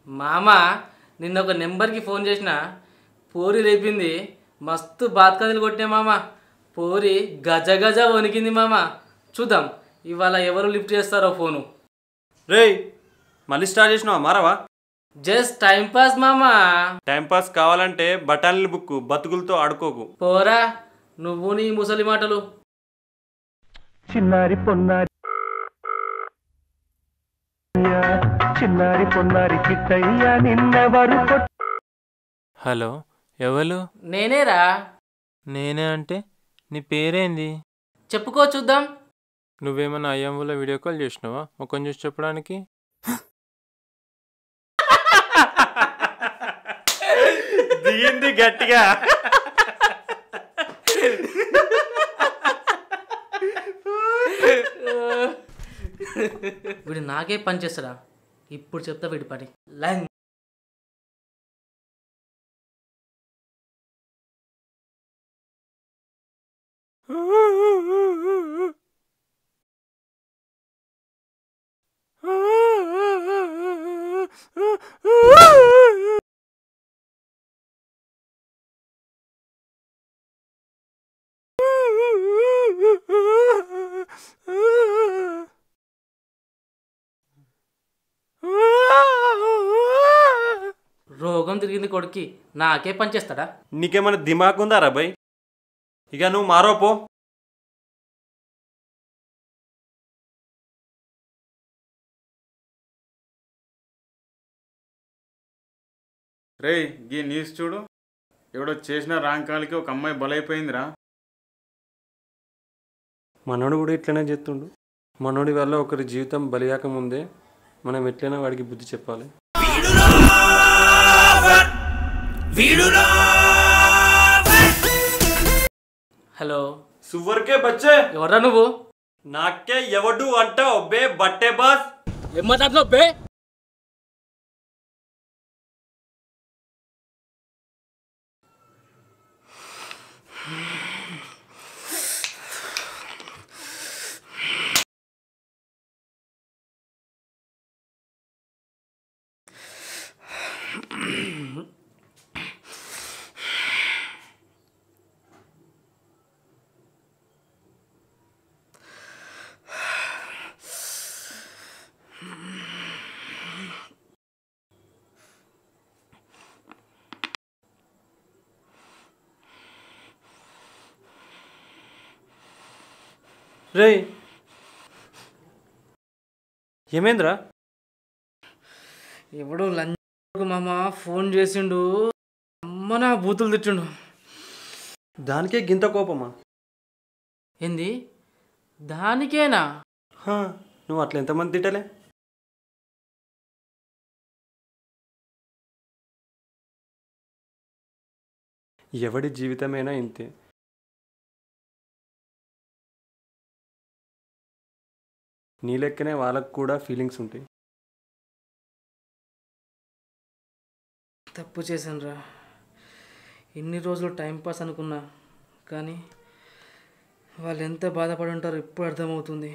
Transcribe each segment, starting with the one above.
మామ నిన్న ఒక నెంబర్కి ఫోన్ చేసిన పోరి రేపింది మస్తు బాత్కదిలు కొట్టే మామ పోరి గజ గజ వణికింది మామ చూద్దాం ఇవాళ ఎవరు లిఫ్ట్ చేస్తారో ఫోను రేయ్ మళ్ళీ స్టార్ట్ చేసినావా మారవా జస్ట్ టైం పాస్ మామ టైం పాస్ కావాలంటే బఠానీలు బుక్కు బతుకులతో ఆడుకోకు పోరా నువ్వు నీ ముసలి మాటలు చిన్నారి పొన్నారి చిన్నారి పొన్నారి కిట్టయ్య నిన్నెవరు హలో ఎవరు నేనేరా నేనే అంటే నీ పేరేంది చెప్పుకో చూద్దాం నువ్వేమన్నా అయ్యంలో వీడియో కాల్ చేసినావా ముఖం చూసి చెప్పడానికి దిగింది గట్టిగా వీడు నాకే పని చేస్తాడా ఇప్పుడు చెప్తా వీడి పని లైన్ రోగం తిరిగింది కొడుక్కి నాకే పని చేస్తాడా నీకేమైనా దిమాగ్ ఉందా రా భయ్ ఇక నువ్వు మారోపో రే గీ న్యూస్ చూడు ఎవడో చేసిన రాంకాలకి ఒక అమ్మాయి బలైపోయిందిరా మనోడు కూడా ఇట్లనే చేస్తుండు మనోడి వల్ల ఒకరి జీవితం బలియాక ముందే మనం ఎట్లైనా వాడికి బుద్ధి చెప్పాలి హలో సువర్కే బచ్చే ఎవరా నువ్వు నాకే ఎవడు అంటావు బే బట్టే బాస్ ఏం మాట్లాడుతున్నావు బే రే ఏమేంద్రా ఎవడో లంచ్ మామ ఫోన్ చేసిండు అమ్మ నా బూతులు తిట్టిండు దానికే గింత కోపమా ఏంది దానికేనా నువ్వు అట్లా ఎంతమంది తిట్టలే ఎవడి జీవితమైనా ఇంతే నీ లెక్కనే వాళ్ళకు కూడా ఫీలింగ్స్ ఉంటాయి తప్పు చేశానురా ఎన్ని రోజులు టైంపాస్ అనుకున్నా కానీ వాళ్ళు ఎంత బాధపడి ఉంటారో ఇప్పుడు అర్థమవుతుంది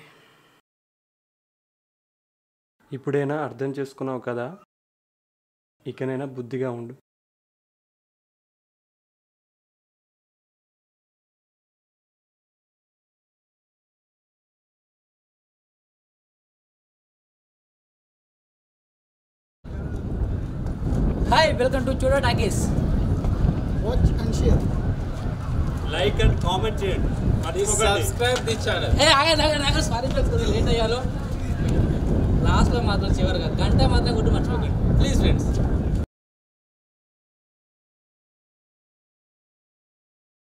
ఇప్పుడైనా అర్థం చేసుకున్నావు కదా ఇకనైనా బుద్ధిగా ఉండు Hi, welcome to Choda Takis. Watch and share. Like and comment చేయండి Subscribe the channel. Hey, ఆగండి సారీ ఫ్రెండ్స్ కొద్దిగా లేట్ అయ్యాను లాస్ట్లో మాత్రం చివరిగా గంట మాత్రం కొట్టు మర్చిపోకండి ప్లీజ్ ఫ్రెండ్స్